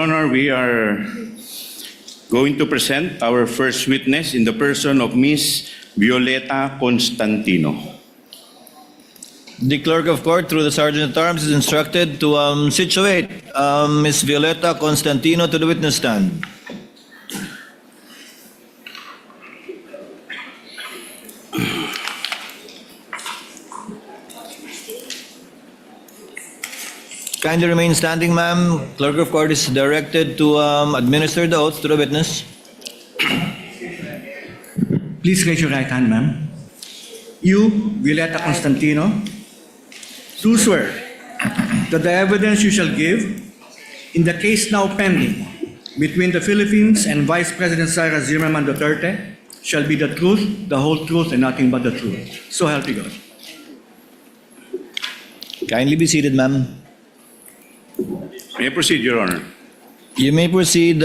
Honor, we are going to present our first witness in the person of Ms. Violeta Constantino. The clerk of court, through the sergeant at arms, is instructed to situate Ms. Violeta Constantino to the witness stand. Kindly remain standing, ma'am. Clerk of court is directed to administer the oath to the witness. Please raise your right hand, ma'am. You, Violeta Constantino, do swear that the evidence you shall give in the case now pending between the Philippines and Vice President Sara Zimmerman Duterte shall be the truth, the whole truth, and nothing but the truth. So help you God. Kindly be seated, ma'am. May I proceed, Your Honor? You may proceed,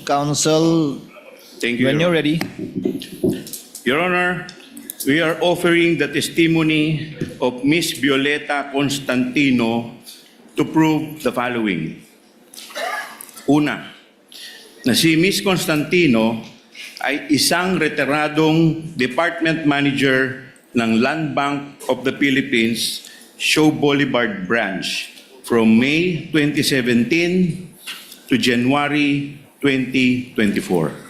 counsel, Thank you, when Your you're ready. Your Honor, we are offering the testimony of Ms. Violeta Constantino to prove the following. Una, na si Ms. Constantino ay isang retiradong department manager ng Land Bank of the Philippines, Shaw Boulevard Branch from May 2017 to January 2024.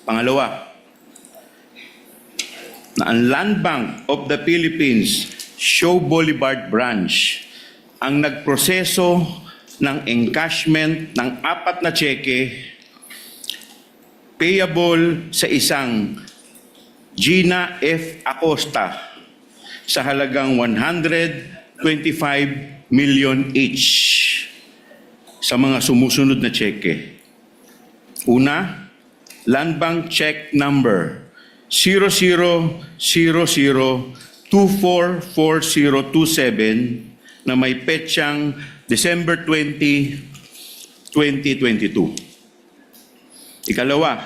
Pangalawa, na ang Land Bank of the Philippines, Shaw Boulevard Branch, ang nagproseso ng encashment ng 4 na cheque payable sa isang Gina F. Acosta sa halagang 125 million each sa mga sumusunod na cheque. Una, Land Bank check number 0000244027 na may petsang December 20, 2022. Ikalawa,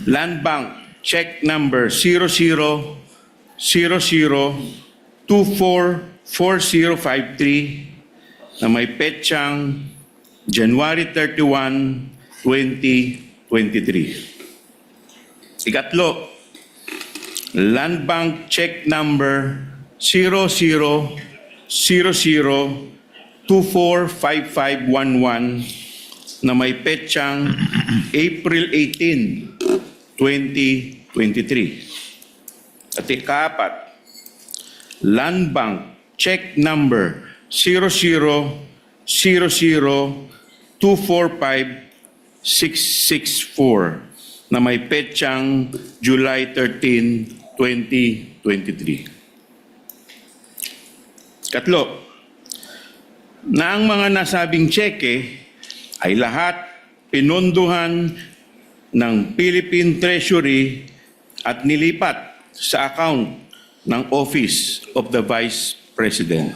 Land Bank check number 0000244053 na may petsang January 31, 2023. Ikatlo, Land Bank check number 0000245511 na may petsang April 18, 2023. At ikaapat, Land Bank check number 0000245664 na may petsang July 13, 2023. Katlo, na ang mga nasabing tseke ay lahat pinondohan ng Philippine Treasury at nilipat sa account ng Office of the Vice President.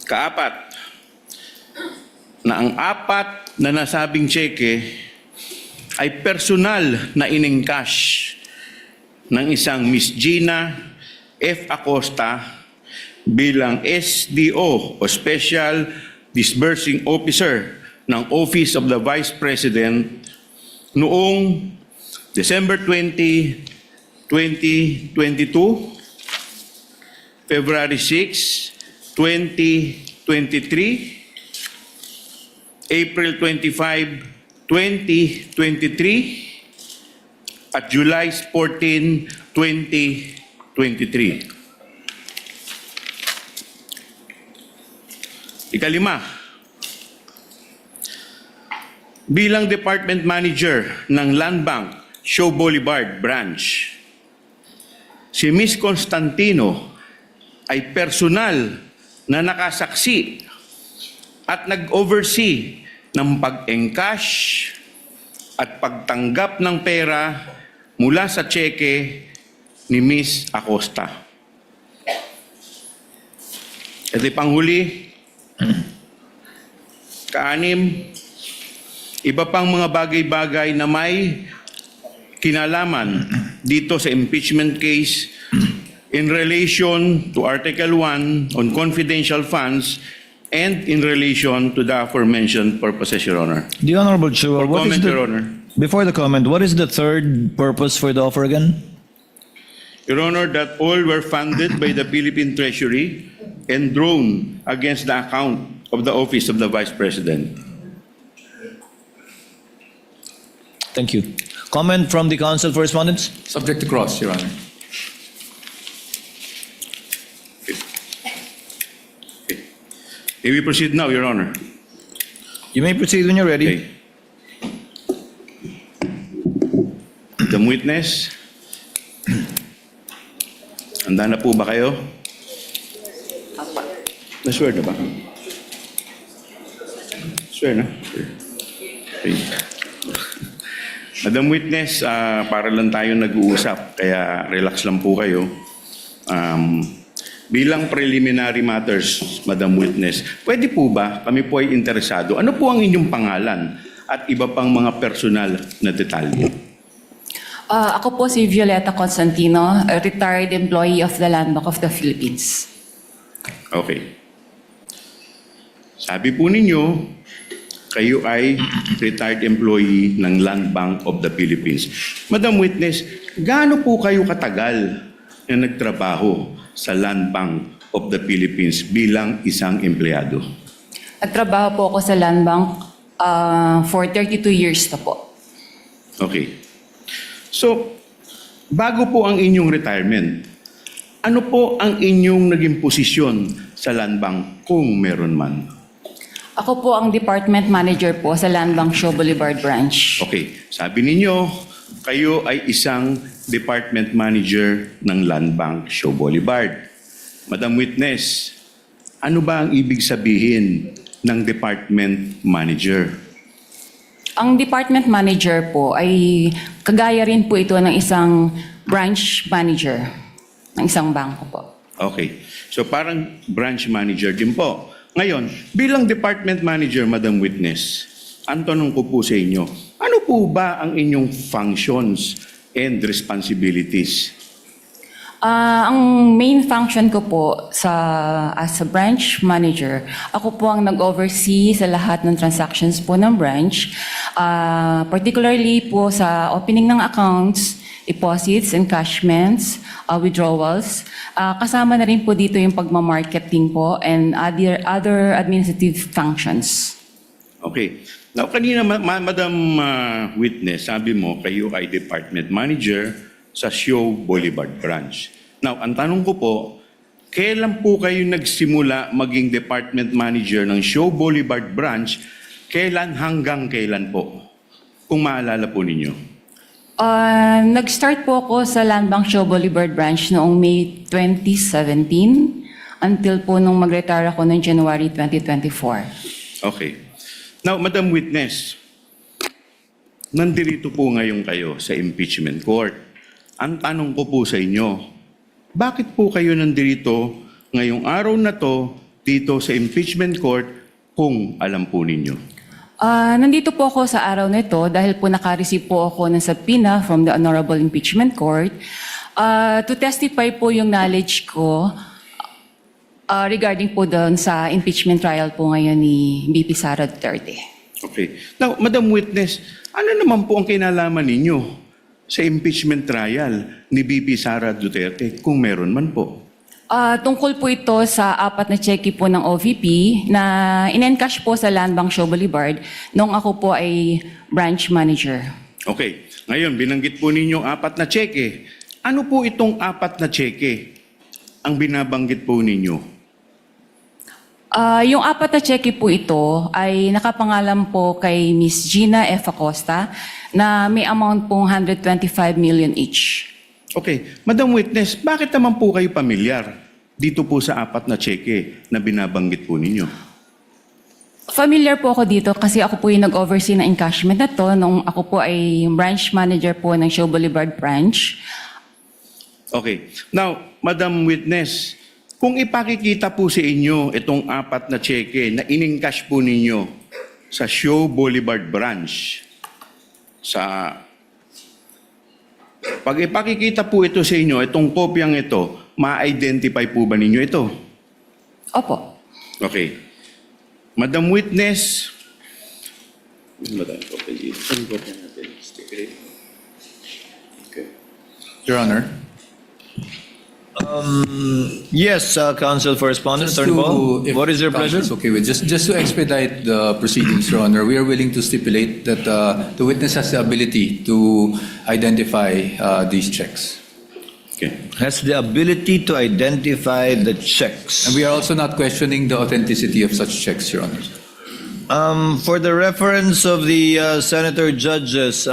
Kaapat, na ang 4 na nasabing tseke ay personal na inengcash ng isang Miss Gina F. Acosta bilang SDO o Special Disbursing Officer ng Office of the Vice President noong December 20, 2022, February 6, 2023, April 25, 2023, at July 14, 2023. Ikalima, bilang Department Manager ng Land Bank, Shaw Boulevard Branch, si Ms. Constantino ay personal na nakasaksi at nag-oversee ng pag-encash at pagtanggap ng pera mula sa tseke ni Ms. Acosta. At ipanghuli, kaanim, iba pang mga bagay-bagay na may kinalaman dito sa impeachment case in relation to Article 1 on confidential funds and in relation to the aforementioned purposes, Your Honor. The Honorable Chua, For comment, Your Honor. before the comment, what is the third purpose for the offer again? Your Honor, that all were funded by the Philippine Treasury and drawn against the account of the Office of the Vice President. Thank you. Comment from the Council for Respondents? Subject to cross, Your Honor. May we proceed now, Your Honor? You may proceed when you're ready. Okay. The witness. Handa na po ba kayo? Na-swear na ba? Swear na? Okay. Madam Witness, para lang tayo nag-uusap, kaya relax lang po kayo. Bilang preliminary matters, Madam Witness, pwede po ba kami po ay interesado? Ano po ang inyong pangalan at iba pang mga personal na detalye? Ako po si Violeta Constantino, a retired employee of the Land Bank of the Philippines. Okay. Sabi po ninyo, kayo ay retired employee ng Land Bank of the Philippines. Madam Witness, gaano po kayo katagal na nagtrabaho sa Land Bank of the Philippines bilang isang empleyado? Nagtrabaho po ako sa Land Bank for 32 years na po. Okay. So, bago po ang inyong retirement, ano po ang inyong naging posisyon sa Land Bank kung meron man? Ako po ang department manager po sa Land Bank Show Boulevard Branch. Okay, sabi ninyo, kayo ay isang department manager ng Land Bank Show Boulevard. Madam Witness, ano ba ang ibig sabihin ng department manager? Ang department manager po ay kagaya rin po ito ng isang branch manager ng isang bangko po. Okay, so parang branch manager din po. Ngayon, bilang department manager, Madam Witness, ang tanong ko po sa inyo, ano po ba ang inyong functions and responsibilities? Ang main function ko po as a branch manager, ako po ang nag-oversee sa lahat ng transactions po ng branch, particularly po sa opening ng accounts, deposits, encashments, withdrawals. Kasama na rin po dito yung pagmamarketing po and other administrative functions. Okay. Now, kanina, Madam Witness, sabi mo, kayo ay department manager sa Show Boulevard Branch. Now, ang tanong ko po, kailan po kayo nagsimula maging department manager ng Show Boulevard Branch? Kailan hanggang kailan po? Kung maalala po ninyo. Nag-start po ako sa Land Bank Show Boulevard Branch noong May 2017 until po nung mag-retire ako noong January 2024. Okay. Now, Madam Witness, nandirito po ngayon kayo sa impeachment court. Ang tanong ko po sa inyo, bakit po kayo nandirito ngayong araw na to dito sa impeachment court kung alam po ninyo? Nandito po ako sa araw na ito dahil po naka-receive po ako ng subpoena from the Honorable Impeachment Court to testify po yung knowledge ko regarding po doon sa impeachment trial po ngayon ni BP Sara Duterte. Okay. Now, Madam Witness, ano naman po ang kinalaman ninyo sa impeachment trial ni BP Sara Duterte kung meron man po? Tungkol po ito sa 4 na cheque po ng OVP na in-encash po sa Land Bank Show Boulevard nung ako po ay branch manager. Okay. Ngayon, binanggit po ninyong 4 na cheque. Ano po itong 4 na cheque ang binabanggit po ninyo? Yung 4 na cheque po ito ay nakapangalan po kay Miss Gina F. Acosta na may amount pong 125 million each. Okay. Madam Witness, bakit naman po kayo pamilyar dito po sa 4 na cheque na binabanggit po ninyo? Familiar po ako dito kasi ako po yung nag-oversee ng encashment na to nung ako po ay branch manager po ng Show Boulevard Branch. Okay. Now, Madam Witness, kung ipakikita po sa inyo itong 4 na cheque na in-encash po ninyo sa Show Boulevard Branch, pag ipakikita po ito sa inyo, itong kopyang ito, ma-identify po ba ninyo ito? Opo. Okay. Madam Witness, Your Honor. Yes, Counsel for Respondent, Just Attorney Paul. if What is your pleasure? Counsel is okay with, just to expedite the proceedings, Your Honor, we are willing to stipulate that the witness has the ability to identify these checks. okay. Has the ability to identify the checks. And we are also not questioning the authenticity of such checks, Your Honor. For the reference of the senator judges,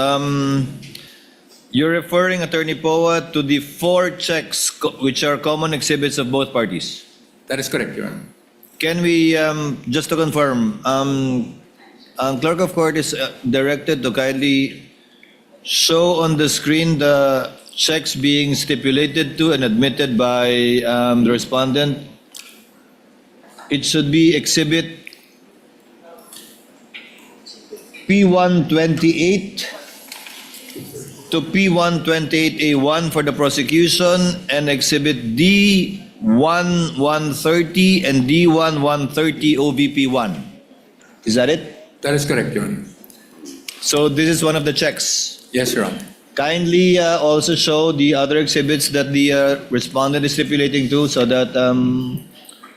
you're referring, Attorney Poa, to the 4 checks which are common exhibits of both parties. That is correct, Your Honor. Can we, just to confirm, Clerk of Court is directed to kindly show on the screen the checks being stipulated to and admitted by the respondent. It should be exhibit P128 to P128A1 for the prosecution and exhibit D1130 and D1130 OVP1. Is that it? That is correct, Your Honor. So this is one of the checks. Yes, Your Honor. Kindly also show the other exhibits that the respondent is stipulating to so that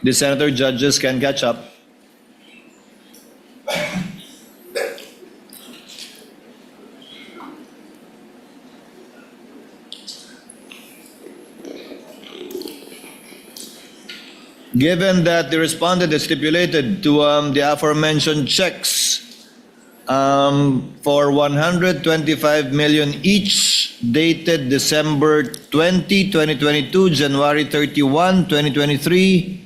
the senator judges can catch up. Given that the respondent is stipulated to the aforementioned checks for 125 million each, dated December 20, 2022, January 31, 2023,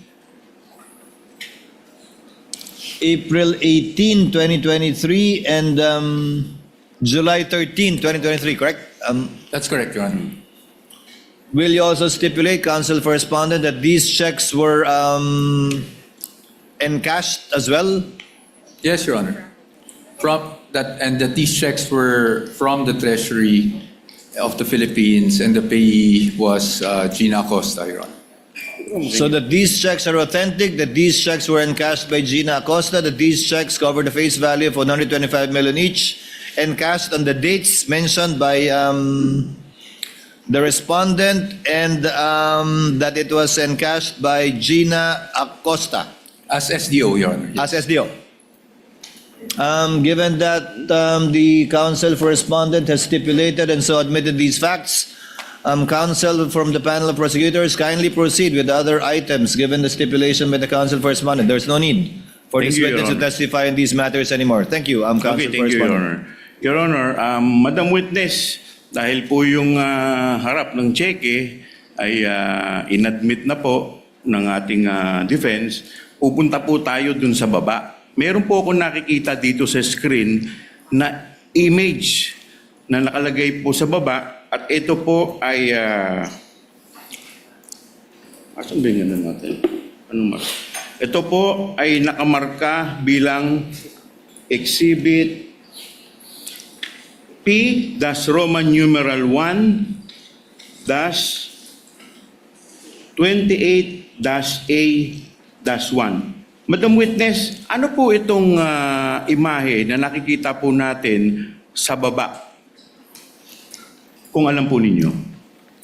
April 18, 2023, and July 13, 2023, correct? That's correct, Your Honor. Will you also stipulate, Counsel for Respondent, that these checks were encashed as well? Yes, Your Honor. And that these checks were from the Treasury of the Philippines, and the payee was Gina Acosta, Your Honor. So that these checks are authentic, that these checks were encashed by Gina Acosta, that these checks cover the face value of 125 million each, encashed on the dates mentioned by the respondent, and that it was encashed by Gina Acosta As SDO, Your Honor. as SDO. Given that the counsel for respondent has stipulated and so admitted these facts, counsel from the panel of prosecutors, kindly proceed with the other items given the stipulation by the counsel for respondent. There's no need for Thank this you, Your witness to Honor. testify in these matters anymore. Thank you, counsel Okay, for thank you, Your respondent. Honor. Your Honor, Madam Witness, dahil po yung harap ng cheque ay inadmit na po ng ating defense, pupunta po tayo dun sa baba. Meron po ako nakikita dito sa screen na image na nakalagay po sa baba at ito po ay asan ba yung ano natin? Anong mark? Ito po ay nakamarka bilang exhibit P-Roman numeral 1-28-A-1. Madam Witness, ano po itong imahe na nakikita po natin sa baba? Kung alam po ninyo.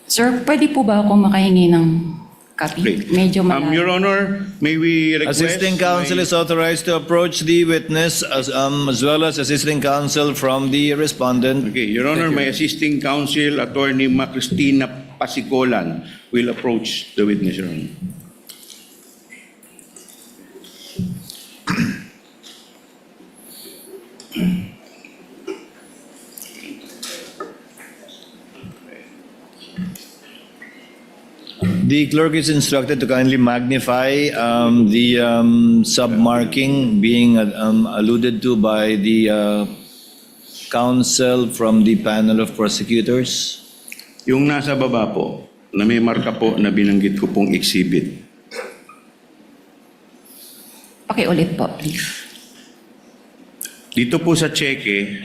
Sir, pwede po ba ako makahingi ng copy? Great. Medyo Your malayo. Honor, may we request... Assisting counsel is authorized to approach the witness as well as assisting counsel from the respondent. Okay, Your Honor, my assisting counsel, Attorney Cristina Pasicolan, will approach the witness, Your Honor. The clerk is instructed to kindly magnify the submarking being alluded to by the counsel from the panel of prosecutors. Yung nasa baba po, na may marka po na binanggit ko pong exhibit. Pakiulit po, please. Dito po sa cheque,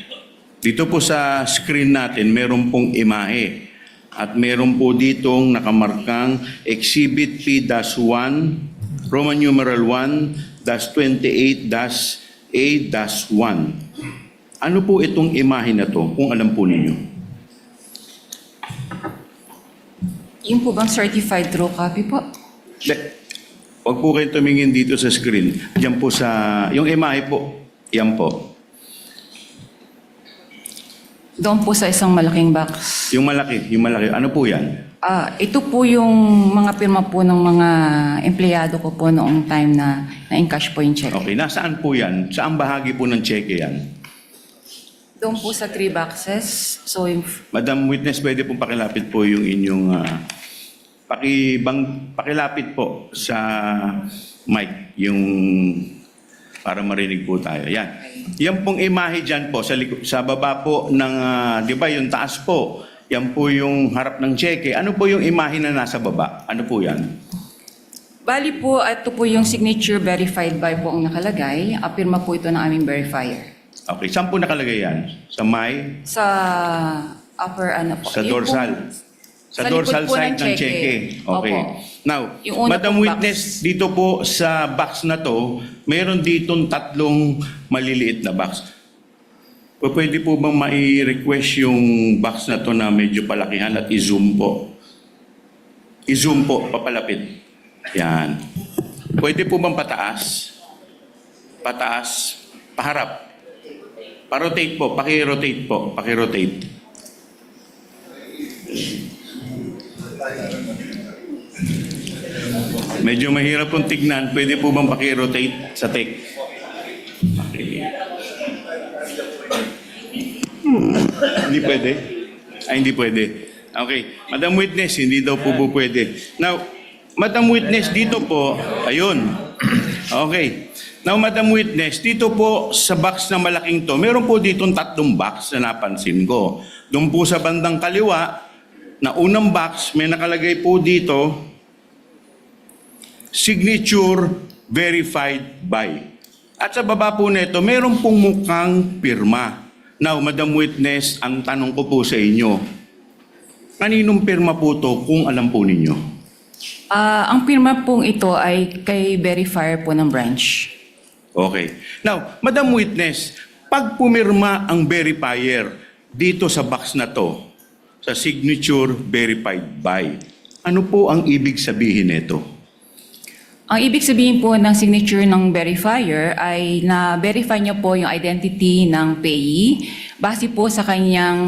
dito po sa screen natin, meron pong imahe. At meron po ditong nakamarkang Exhibit P-1, Roman numeral 1, 28-A-1. Ano po itong imahe na to, kung alam po ninyo? Yung po bang certified true copy po? Huwag po kayo tumingin dito sa screen. Diyan po sa, yung imahe po, yan po. Doon po sa isang malaking box. Yung malaki. Ano po yan? Ito po yung mga pirma po ng mga empleyado ko po noong time na na-encash po yung check. Okay, nasaan po yan? Saan bahagi po ng cheque yan? Doon po sa 3 boxes. So, yung, Madam Witness, pwede pong pakilapit po yung inyong... pakilapit po sa mic, yung para marinig po tayo. Yan. Yan pong imahe dyan po, sa baba po ng, di ba, yung taas po, yan po yung harap ng cheque. Ano po yung imahe na nasa baba? Ano po yan? bali po, ito po yung signature verified by po ang nakalagay. Pirma po ito ng aming verifier. Okay, saan po nakalagay yan? Sa may? Sa upper ano po. Sa Yung dorsal? po- Sa likod dorsal po side ng cheque. Okay. Opo. Now, Yung una Madam pong Witness, box. dito po sa box na to, mayroon ditong 3 maliliit na box. Pwede po bang mai-request yung box na to na medyo palakihan at i-zoom po? I-zoom po, papalapit. Yan. Pwede po bang pataas? Pataas, paharap. Pa-rotate po, paki-rotate po, paki-rotate. Medyo mahirap pong tignan. Pwede po bang paki-rotate sa take? Okay. Hindi pwede? Ay, hindi pwede. Okay. Madam Witness, hindi daw po pwede. Now, Madam Witness, dito po, ayun. Okay. Now, Madam Witness, dito po sa box na malaking to, meron po ditong 3 box na napansin ko. Doon po sa bandang kaliwa, na unang box, may nakalagay po dito, signature verified by. At sa baba po nito, meron pong mukhang pirma. Now, Madam Witness, ang tanong ko po sa inyo, kaninong pirma po to kung alam po ninyo? Ang pirma pong ito ay kay verifier po ng branch. Okay. Now, Madam Witness, pag pumirma ang verifier dito sa box na to, sa signature verified by, ano po ang ibig sabihin nito? Ang ibig sabihin po ng signature ng verifier ay na-verify niya po yung identity ng payee base po sa kanyang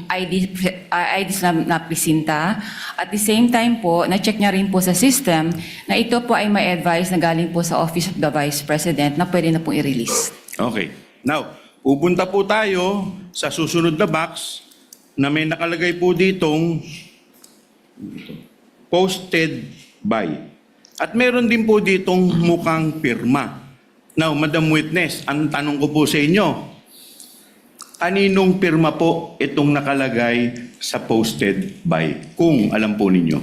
IDs na presinta. At the same time po, na-check niya rin po sa system na ito po ay may advice na galing po sa Office of the Vice President na pwede na po i-release. Okay. Now, pupunta po tayo sa susunod na box na may nakalagay po ditong posted by. At meron din po ditong mukhang pirma. Now, Madam Witness, ang tanong ko po sa inyo, kaninong pirma po itong nakalagay sa posted by? Kung alam po ninyo.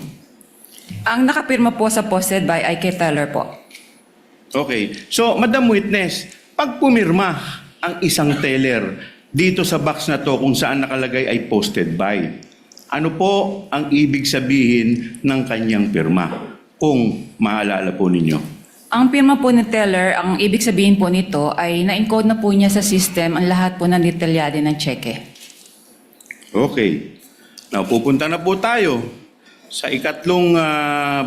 Ang nakapirma po sa posted by ay kay Teller po. Okay. So, Madam Witness, pag pumirma ang isang teller dito sa box na to kung saan nakalagay ay posted by, ano po ang ibig sabihin ng kanyang pirma? Kung maalala po ninyo. Ang pirma po ni Teller, ang ibig sabihin po nito ay na-encode na po niya sa system ang lahat po ng detalyado ng cheque. Okay. Now, pupunta na po tayo sa ikatlong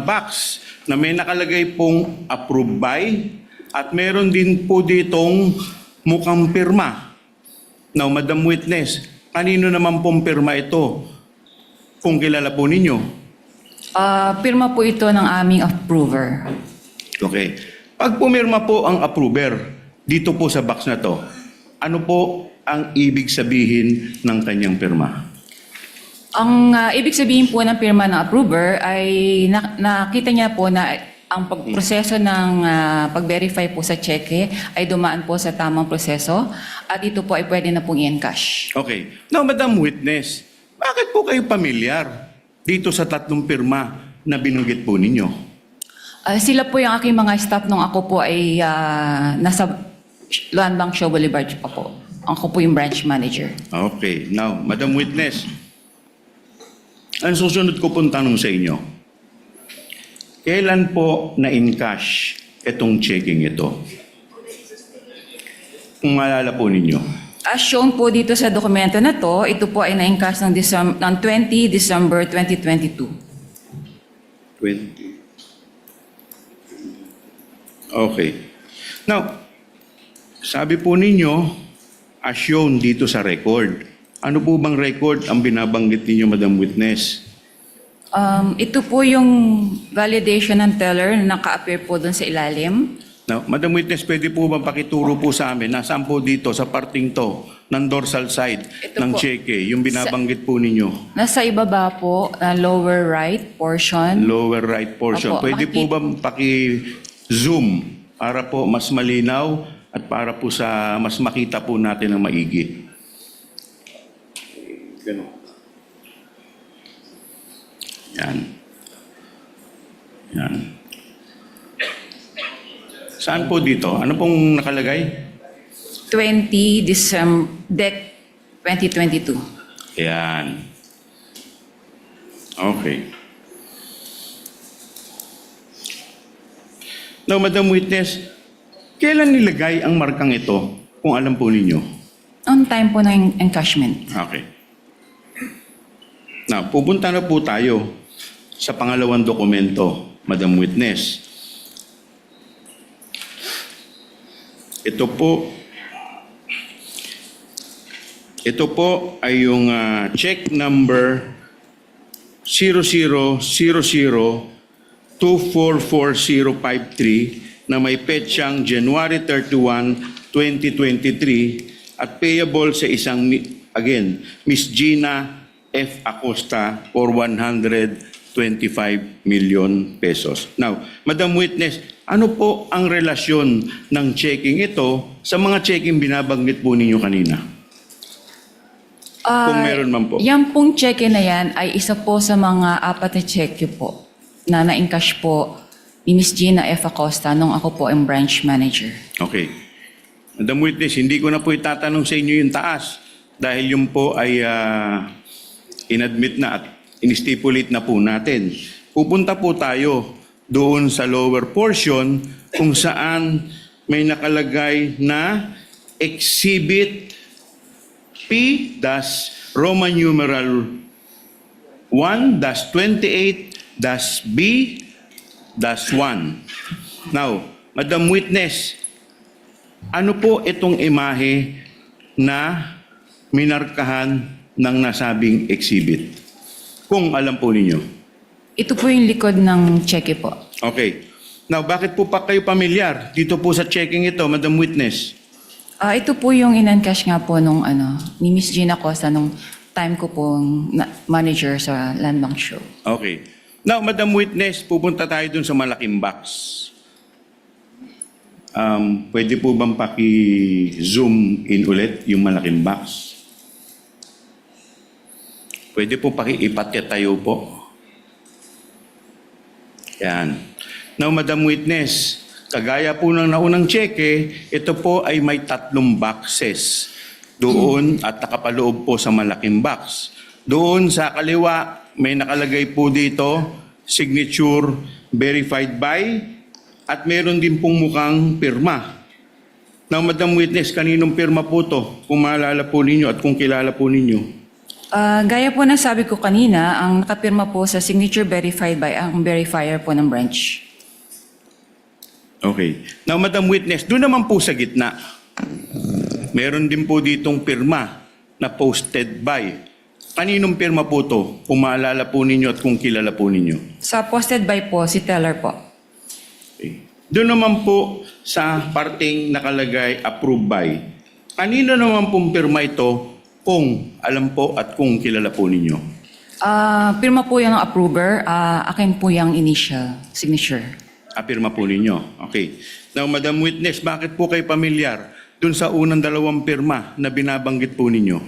box na may nakalagay pong approved by at meron din po ditong mukhang pirma. Now, Madam Witness, kanino naman pong pirma ito? Kung kilala po ninyo. Pirma po ito ng aming approver. Okay. Pag pumirma po ang approver dito po sa box na to, ano po ang ibig sabihin ng kanyang pirma? Ang ibig sabihin po ng pirma ng approver ay nakita niya po na ang pagproseso ng pag-verify po sa cheque ay dumaan po sa tamang proseso at ito po ay pwede na pong i-encash. Okay. Now, Madam Witness, bakit po kayo pamilyar dito sa 3 pirma na binanggit po ninyo? Sila po yung aking mga staff nung ako po ay nasa Luan Bank Show Boulevard pa po. Ako po yung branch manager. Okay. Now, Madam Witness, ang susunod ko pong tanong sa inyo, kailan po na-encash itong checking ito? Kung maalala po ninyo. As shown po dito sa dokumento na to, ito po ay na-encash ng 20 December 2022. 20. Okay. Now, sabi po ninyo, as shown dito sa record. Ano po bang record ang binabanggit ninyo, Madam Witness? Ito po yung validation ng teller na naka-appear po doon sa ilalim. Now, Madam Witness, pwede po bang pakituro po sa amin, nasaan po dito sa parting to, ng dorsal side Ito ng po. cheque, yung binabanggit po ninyo? Nasa ibaba po, lower right portion. Lower right portion. Opo, Pwede po bang paki-zoom para po mas malinaw at para po sa mas makita po natin ng maigi? Ganun. Yan. Yan. Saan po dito? Ano pong nakalagay? 20 December, DEC 2022. Yan. Okay. Now, Madam Witness, kailan nilagay ang markang ito, kung alam po ninyo? On time po ng encashment. Okay. Now, pupunta na po tayo sa pangalawang dokumento, Madam Witness. Ito po ay yung check number 0000244053 na may petsang January 31, 2023 at payable sa isang, again, Miss Gina F. Acosta for 125 million pesos. Now, Madam Witness, ano po ang relasyon ng checking ito sa mga checking binabanggit po ninyo kanina? Kung meron man po. Yan pong cheque na yan ay isa po sa mga apat na cheque po na na-encash po ni Miss Gina F. Acosta nung ako po ang branch manager. Okay. Madam Witness, hindi ko na po itatanong sa inyo yung taas dahil yung po ay inadmit na at in-stipulate na po natin. Pupunta po tayo doon sa lower portion kung saan may nakalagay na Exhibit P-Roman numeral 1-28-B-1. Now, Madam Witness, ano po itong imahe na minarkahan ng nasabing exhibit? Kung alam po ninyo. Ito po yung likod ng cheque po. Okay. Now, bakit po pa kayo pamilyar dito po sa checking ito, Madam Witness? Ito po yung in-encash nga po nung ni Miss Gina Acosta nung time ko pong manager sa Land Bank Show. Okay. Now, Madam Witness, pupunta tayo dun sa malaking box. Pwede po bang paki-zoom in ulit yung malaking box? Pwede po paki-ipatitayo po. Yan. Now, Madam Witness, kagaya po ng naunang cheque, ito po ay may 3 boxes doon at nakapaloob po sa malaking box. Doon sa kaliwa, may nakalagay po dito, signature verified by, at meron din pong mukhang pirma. Now, Madam Witness, kaninong pirma po to? Kung maalala po ninyo at kung kilala po ninyo. Gaya po ng sabi ko kanina, ang nakapirma po sa signature verified by ang verifier po ng branch. Okay. Now, Madam Witness, doon naman po sa gitna, meron din po ditong pirma na posted by. Kaninong pirma po to? Kung maalala po ninyo at kung kilala po ninyo. Sa posted by po, si teller po. Okay. Doon naman po sa parting nakalagay approved by. Kanino naman pong pirma ito kung alam po at kung kilala po ninyo? Pirma po yung approver, akin po yung initial signature. Pirma po ninyo. Okay. Now, Madam Witness, bakit po kayo pamilyar dun sa unang 2 pirma na binabanggit po ninyo?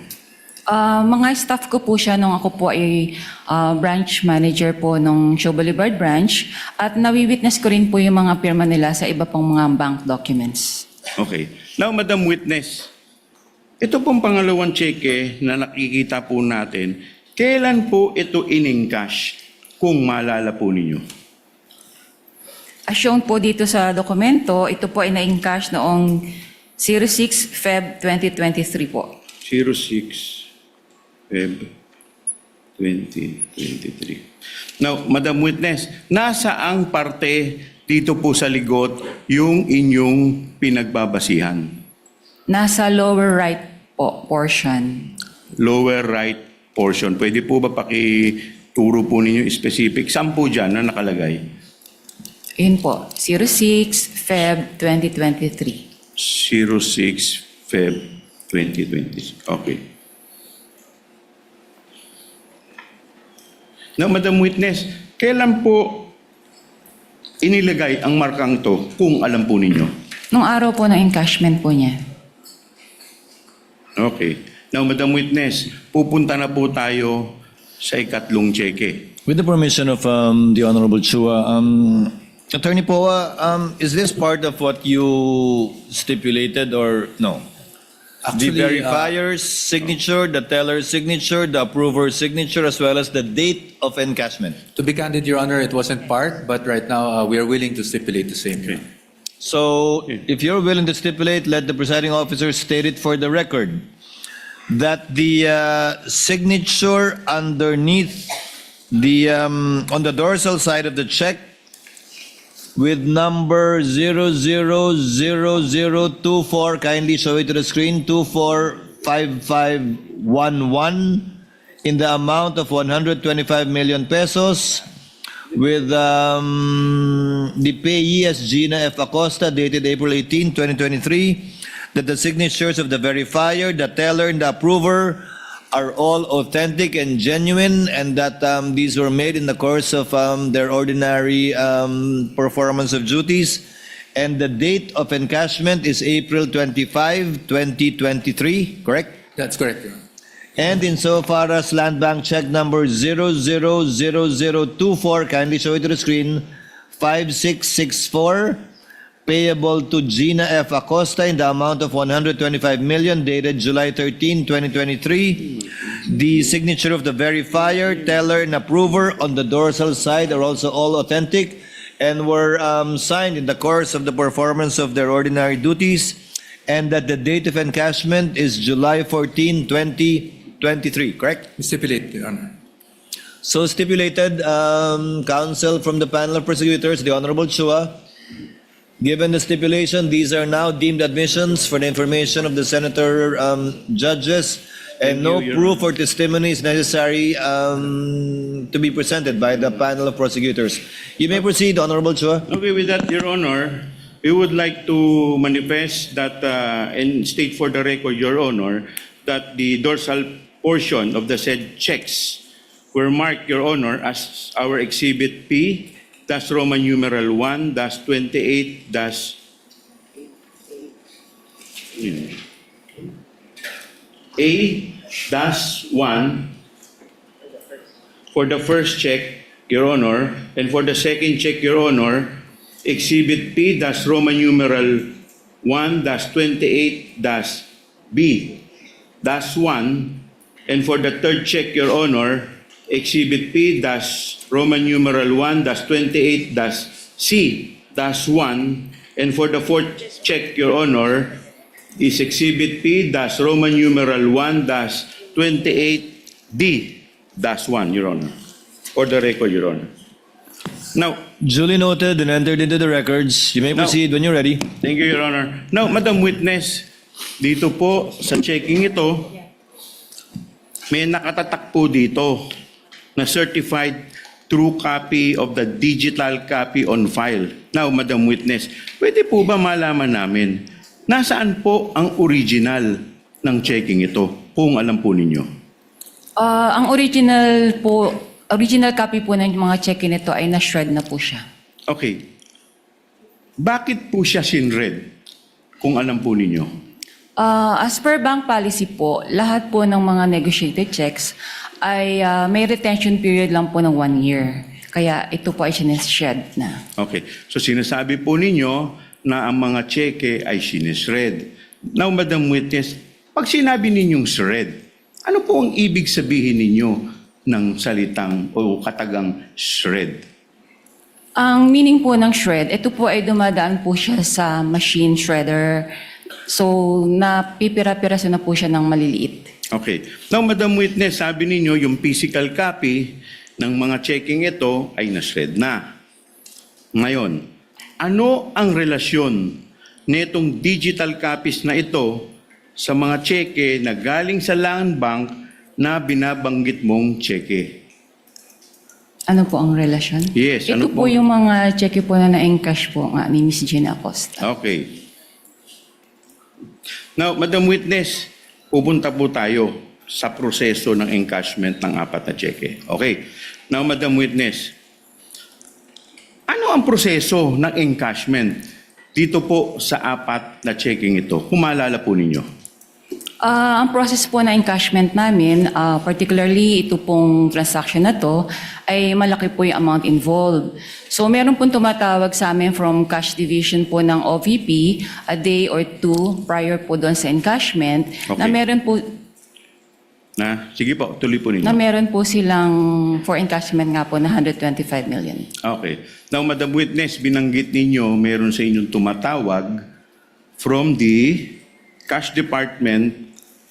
Mga staff ko po siya nung ako po ay branch manager po nung Show Boulevard branch at nawi-witness ko rin po yung mga pirma nila sa iba pang mga bank documents. Okay. Now, Madam Witness, ito pong pangalawang cheque na nakikita po natin, kailan po ito in-encash kung maalala po ninyo? As shown po dito sa dokumento, ito po ay na-encash noong 06 Feb 2023 po. 06 Feb 2023. Now, Madam Witness, nasaang parte dito po sa ligot yung inyong pinagbabasihan? Nasa lower right po portion. Lower right portion. Pwede po ba pakituro po ninyo specific? Saan po dyan na nakalagay? Yun po, 06 Feb 2023. 06 Feb 2020. Okay. Now, Madam Witness, kailan po inilagay ang markang to kung alam po ninyo? Nung araw po ng encashment po niya. Okay. Now, Madam Witness, pupunta na po tayo sa ikatlong cheque. With the permission of the Honorable Chua, Attorney Poa, is this part of what you stipulated or no? Actually, The verifier's signature, the teller's signature, the approver's signature, as well as the date of encashment. To be candid, Your Honor, it wasn't part, but right now we are willing to stipulate the same. Your Honor. So, if you're willing to stipulate, let the presiding officer state it for the record that the signature underneath the on the dorsal side of the check with number 000024, kindly show it to the screen, 245511 in the amount of 125 million pesos with the payee as Gina F. Acosta, dated April 18, 2023, that the signatures of the verifier, the teller, and the approver are all authentic and genuine, and that these were made in the course of their ordinary performance of duties. And the date of encashment is April 25, 2023, correct? That's correct, Your Honor. And insofar as Land Bank check number 000024, kindly show it to the screen, 5664, payable to Gina F. Acosta in the amount of 125 million, dated July 13, 2023. The signature of the verifier, teller, and approver on the dorsal side are also all authentic and were signed in the course of the performance of their ordinary duties, and that the date of encashment is July 14, 2023, correct? We stipulate, Your Honor. So stipulated, counsel from the panel of prosecutors, the Honorable Chua. Given the stipulation, these are now deemed admissions for the information of the senator judges, and no Thank you, Your proof or testimony is necessary to be presented by the panel of prosecutors. You may proceed, Honorable Chua. Okay, with that, Your Honor, we would like to manifest that and state for the record, Your Honor, that the dorsal portion of the said checks were marked, Your Honor, as our Exhibit P, that's Roman numeral 1, that's 28, that's A-1 for the first check, Your Honor, and for the second check, Your Honor, Exhibit P, that's Roman numeral 1, that's 28, that's B, that's 1, and for the third check, Your Honor, Exhibit P, that's Roman numeral 1, that's 28, that's C, that's 1, and for the fourth check, Your Honor, is Exhibit P, that's Roman numeral 1, that's 28D, that's 1, Your Honor. For the record, Your Honor. Now, Duly noted and entered into the records. You may Now- proceed when you're ready. thank you, Your Honor. Now, Madam Witness, dito po sa checking ito, may nakatatak po dito na certified true copy of the digital copy on file. Now, Madam Witness, pwede po ba malaman namin nasaan po ang original ng checking ito kung alam po ninyo? Ang original copy po ng mga check-in nito ay na-shred na po siya. Okay. Bakit po siya sinred kung alam po ninyo? As per bank policy po, lahat po ng mga negotiated checks ay may retention period lang po ng 1 year. Kaya ito po ay sineshed na. Okay. So sinasabi po ninyo na ang mga cheque ay sinisred. Now, Madam Witness, pag sinabi ninyong shred, ano po ang ibig sabihin ninyo ng salitang o katagang shred? Ang meaning po ng shred, ito po ay dumadaan po siya sa machine shredder So, napipira-piraso na po siya ng maliliit. Okay. Now, Madam Witness, sabi ninyo yung physical copy ng mga checking ito ay na-shred na. Ngayon, ano ang relasyon nitong digital copies na ito sa mga cheque na galing sa Land Bank na binabanggit mong cheque? Ano po ang relasyon? Yes, Ito ano po po? yung mga cheque po na na-encash po nga ni Miss Gina Acosta. Okay. Now, Madam Witness, pupunta po tayo sa proseso ng encashment ng 4 na cheque. Okay. Now, Madam Witness, ano ang proseso ng encashment dito po sa 4 na checking ito? Kung maalala po ninyo. Ang process po na encashment namin, particularly ito pong transaction na to, ay malaki po yung amount involved. So meron pong tumatawag sa amin from cash division po ng OVP a day or two prior po doon sa encashment na Okay. meron po Sige po, tuloy po ninyo. na meron po silang for encashment nga po na 125 million. Okay. Now, Madam Witness, binanggit ninyo, meron sa inyong tumatawag from the cash department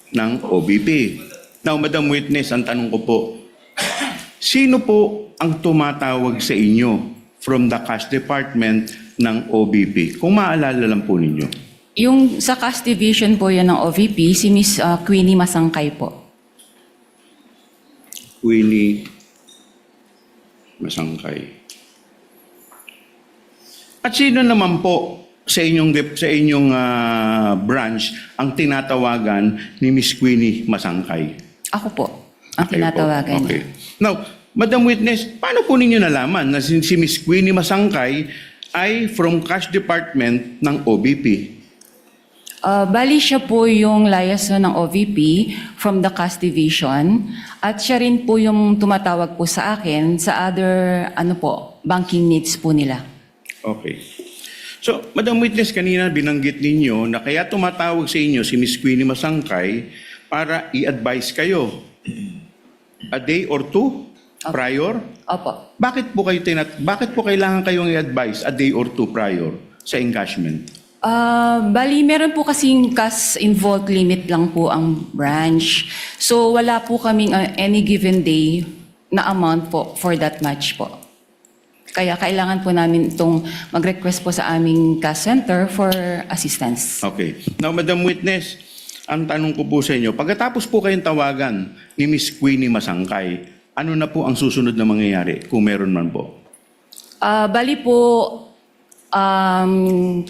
ng OBP. Now, Madam Witness, ang tanong ko po, sino po ang tumatawag sa inyo from the cash department ng OBP? Kung maalala lang po ninyo. Yung sa cash division po yan ng OVP, si Miss Queenie Masangkay po. Winnie Masangkay. At sino naman po sa inyong branch ang tinatawagan ni Miss Queenie Masangkay? Ako po, ang Kayo po. tinatawagan niya. Okay. Now, Madam Witness, paano po ninyo nalaman na si Miss Queenie Masangkay ay from cash department ng OBP? Bali siya po yung liaison ng OVP from the cash division at siya rin po yung tumatawag po sa akin sa other banking needs po nila. Okay. So, Madam Witness, kanina binanggit ninyo na kaya tumatawag sa inyo si Miss Queenie Masangkay para i-advise kayo a day or two prior. Opo. Bakit po kailangan kayong i-advise a day or two prior sa encashment? Bali, meron po kasing cash involved limit lang po ang branch. So, wala po kaming any given day na amount po for that match po. Kaya kailangan po namin itong mag-request po sa aming cash center for assistance. Okay. Now, Madam Witness, ang tanong ko po sa inyo, pagkatapos po kayong tawagan ni Miss Queenie Masangkay, ano na po ang susunod na mangyayari kung meron man po? Bali po,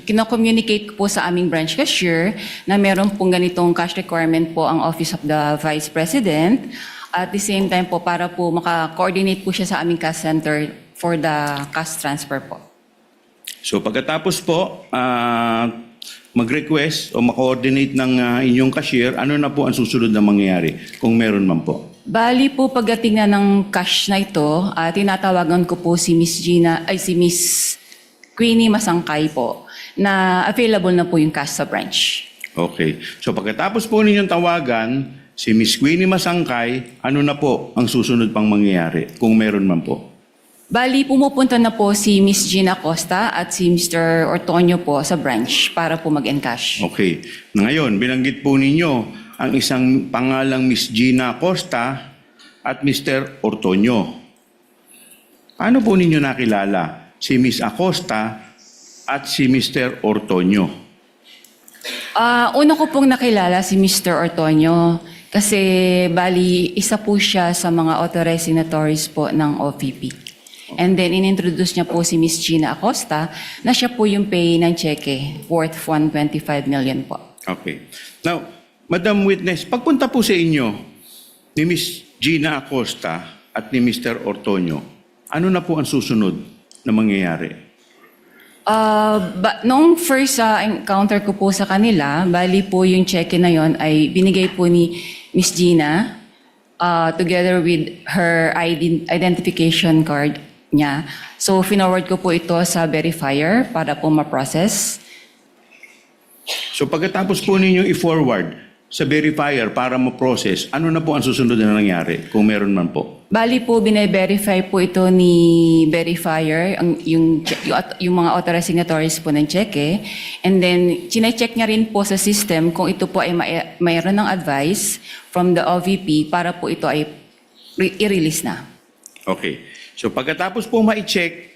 kino-communicate ko po sa aming branch cashier na meron pong ganitong cash requirement po ang Office of the Vice President. At the same time po, para po maka-coordinate po siya sa aming cash center for the cash transfer po. So pagkatapos po, mag-request o ma-coordinate ng inyong cashier, ano na po ang susunod na mangyayari kung meron man po? Bali po, pagdating na ng cash na ito, tinatawagan ko po si Miss Queenie Masangkay po na available na po yung cash sa branch. Okay. So pagkatapos po ninyong tawagan, si Miss Queenie Masangkay, ano na po ang susunod pang mangyayari kung meron man po? Bali, pumupunta na po si Miss Gina Acosta at si Mr. Ortonio po sa branch para po mag-encash. Okay. Ngayon, binanggit po ninyo ang isang pangalang Miss Gina Acosta at Mr. Ortonio. Paano po ninyo nakilala si Miss Acosta at si Mr. Ortonio? Una ko pong nakilala si Mr. Ortonio kasi bali isa po siya sa mga authorized signatories po ng OVP. And then inintroduce niya po si Miss Gina Acosta na siya po yung pay ng cheque worth 125 million po. Okay. Now, Madam Witness, pagpunta po sa inyo ni Miss Gina Acosta at ni Mr. Ortonio, ano na po ang susunod na mangyayari? Noong first encounter ko po sa kanila, bali po yung cheque na yon ay binigay po ni Miss Gina together with her identification card niya. So, finoward ko po ito sa verifier para po ma-process. So pagkatapos po ninyong i-forward sa verifier para ma-process, ano na po ang susunod na nangyari kung meron man po? Bali po, bine-verify po ito ni verifier, yung mga authorized signatories po ng cheque. And then, chinecheck niya rin po sa system kung ito po ay mayroon ng advice from the OVP para po ito ay i-release na. Okay. So pagkatapos po ma-check,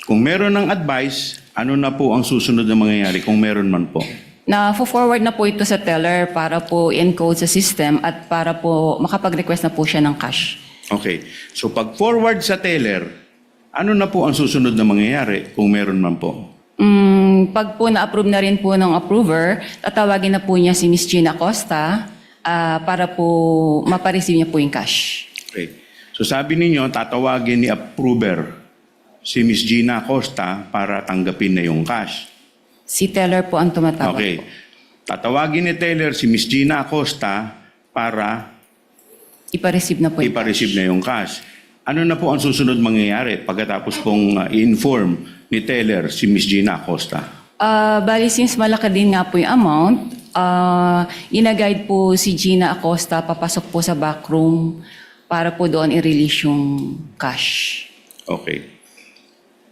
kung meron ng advice, ano na po ang susunod na mangyayari kung meron man po? Na-forward na po ito sa teller para po encode sa system at para po makapag-request na po siya ng cash. Okay. So pag forward sa teller, ano na po ang susunod na mangyayari kung meron man po? Pag po na-approve na rin po ng approver, tatawagin na po niya si Ms. Gina Costa para po mapareceive niya po yung cash. Okay. So sabi ninyo, tatawagin ni approver si Ms. Gina Costa para tanggapin na yung cash. Si teller po ang tumatawag Okay. po. Tatawagin ni teller si Ms. Gina Costa para Ipa-receive na po yung ipa-receive cash. na yung cash. Ano na po ang susunod mangyayari pagkatapos pong i-inform ni teller si Ms. Gina Costa? Bali, since malaki din nga po yung amount, ina-guide po si Gina Acosta papasok po sa backroom para po doon i-release yung cash. Okay.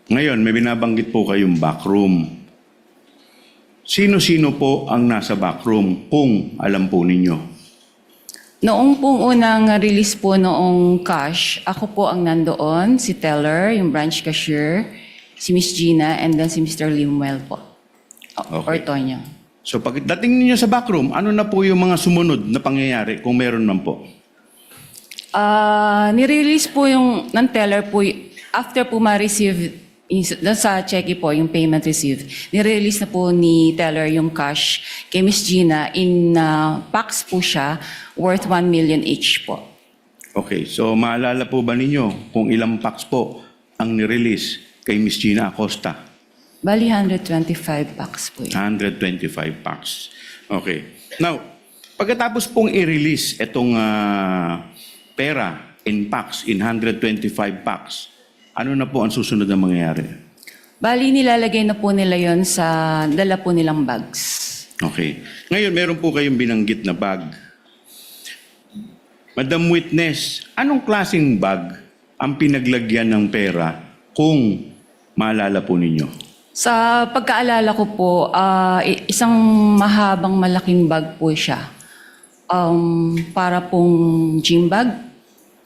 Ngayon, may binabanggit po kayong backroom. Sino-sino po ang nasa backroom kung alam po ninyo? Noong pong unang release po noong cash, ako po ang nandoon, si teller, yung branch cashier, si Miss Gina, and then si Mr. Limuel po. Okay. Ortonio. So pagdating ninyo sa backroom, ano na po yung mga sumunod na pangyayari kung meron man po? Nirelease po yung ng teller po, after po ma-receive, sa cheque po, yung payment received, nirelease na po ni teller yung cash kay Miss Gina in packs po siya, worth 1 million each po. Okay, so maalala po ba ninyo kung ilang packs po ang nirelease kay Ms. Gina Acosta? Bali, 125 packs po yun. 125 packs. Okay. Now, pagkatapos pong i-release itong pera in packs, in 125 packs, ano na po ang susunod na mangyayari? Bali, nilalagay na po nila yon sa dala po nilang bags. Okay. Ngayon, meron po kayong binanggit na bag. Madam Witness, anong klaseng bag ang pinaglagyan ng pera kung maalala po ninyo? Sa pagkaalala ko po, isang mahabang malaking bag po siya. Para pong gym bag.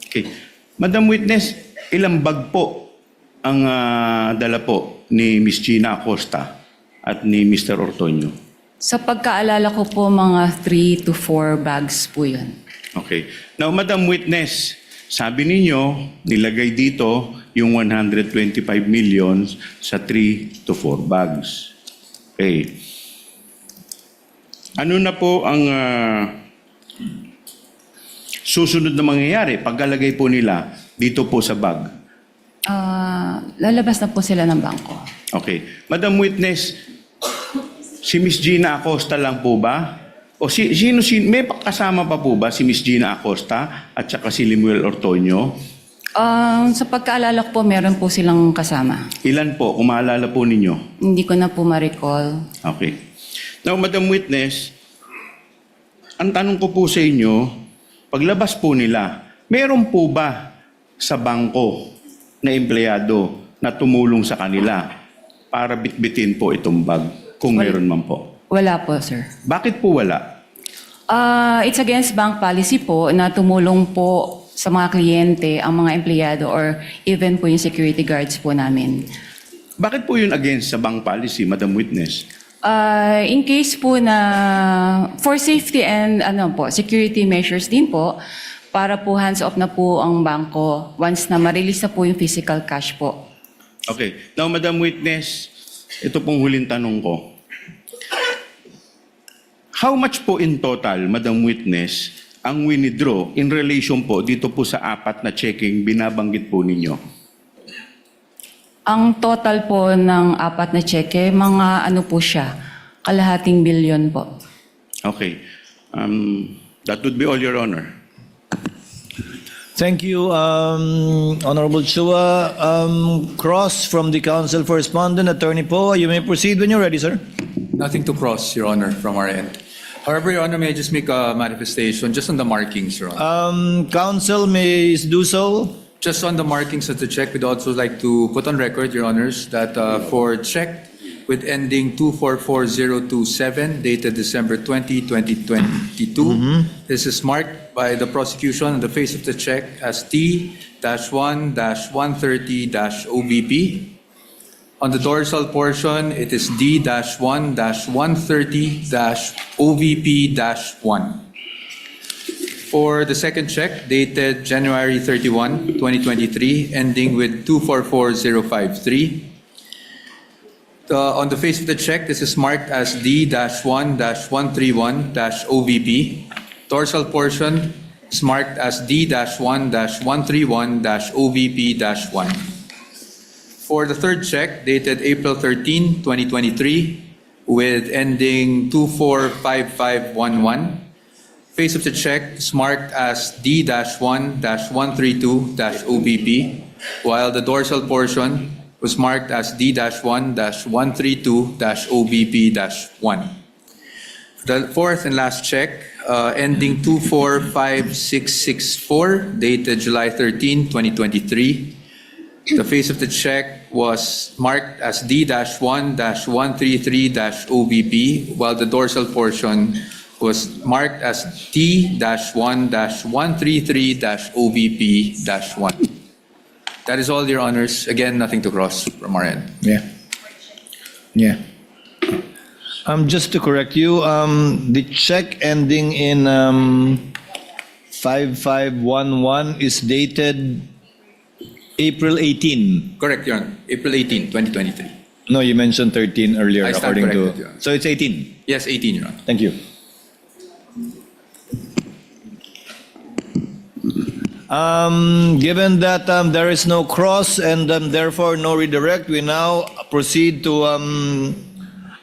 Okay. Madam Witness, ilang bag po ang dala po ni Ms. Gina Acosta at ni Mr. Ortonio? Sa pagkaalala ko po, mga 3 to 4 bags po yun. Okay. Now, Madam Witness, sabi ninyo, nilagay dito yung 125 million sa 3 to 4 bags. Okay. Ano na po ang susunod na mangyayari pagkalagay po nila dito po sa bag? Lalabas na po sila ng bangko. Okay. Madam Witness, si Miss Gina Acosta lang po ba? O sino, may kasama pa po ba si Miss Gina Acosta at saka si Limuel Ortonio? Sa pagkaalala ko po, meron po silang kasama. Ilan po? Kung maalala po ninyo? Hindi ko na po ma-recall. Okay. Now, Madam Witness, ang tanong ko po sa inyo, paglabas po nila, meron po ba sa bangko na empleyado na tumulong sa kanila para bitbitin po itong bag kung meron man po? Wala po, sir. Bakit po wala? It's against bank policy po na tumulong po sa mga kliyente, ang mga empleyado or even po yung security guards po namin. Bakit po yun against sa bank policy, Madam Witness? In case po na for safety and security measures din po, para po hands-off na po ang bangko once na ma-release na po yung physical cash po. Okay. Now, Madam Witness, ito pong huling tanong ko. How much po in total, Madam Witness, ang winidraw in relation po dito po sa 4 na checking binabanggit po ninyo? Ang total po ng 4 na cheque, mga po siya, kalahating bilyon po. Okay. That would be all, Your Honor. Thank you, Honorable Chua. Cross from the Council for Respondent, Attorney Poe. You may proceed when you're ready, sir. Nothing to cross, Your Honor, from our end. However, Your Honor, may I just make a manifestation just on the markings, Your Honor? Counsel may do so. Just on the markings of the check, we'd also like to put on record, Your Honors, that for check with ending 244027, dated December 20, 2022, this is marked by the prosecution on the face of the check as T-1-130-OBP. On the dorsal portion, it is D-1-130-OVP-1. For the second check, dated January 31, 2023, ending with 244053. On the face of the check, this is marked as D-1-131-OVP. Dorsal portion is marked as D-1-131-OVP-1. For the third check, dated April 13, 2023, with ending 245511, face of the check is marked as D-1-132-OBP, while the dorsal portion was marked as D-1-132-OBP-1. The fourth and last check, ending 245664, dated July 13, 2023. The face of the check was marked as D-1-133-OBP, while the dorsal portion was marked as T-1-133-OBP-1. That is all, Your Honors. Again, nothing to cross from our end. Yeah. Yeah. Just to correct you, the check ending in 5511 is dated April 18. Correct, Your Honor. April 18, 2023. No, you mentioned 13 earlier, I stand according corrected, to. Your Honor. So it's 18. Yes, 18, Your Honor. Thank you. Given that there is no cross and therefore no redirect, we now proceed to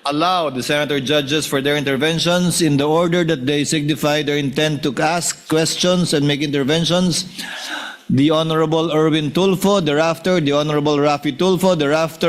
allow the senator judges for their interventions in the order that they signify their intent to ask questions and make interventions. The Honorable Erwin Tulfo, thereafter the Honorable Rafi Tulfo, thereafter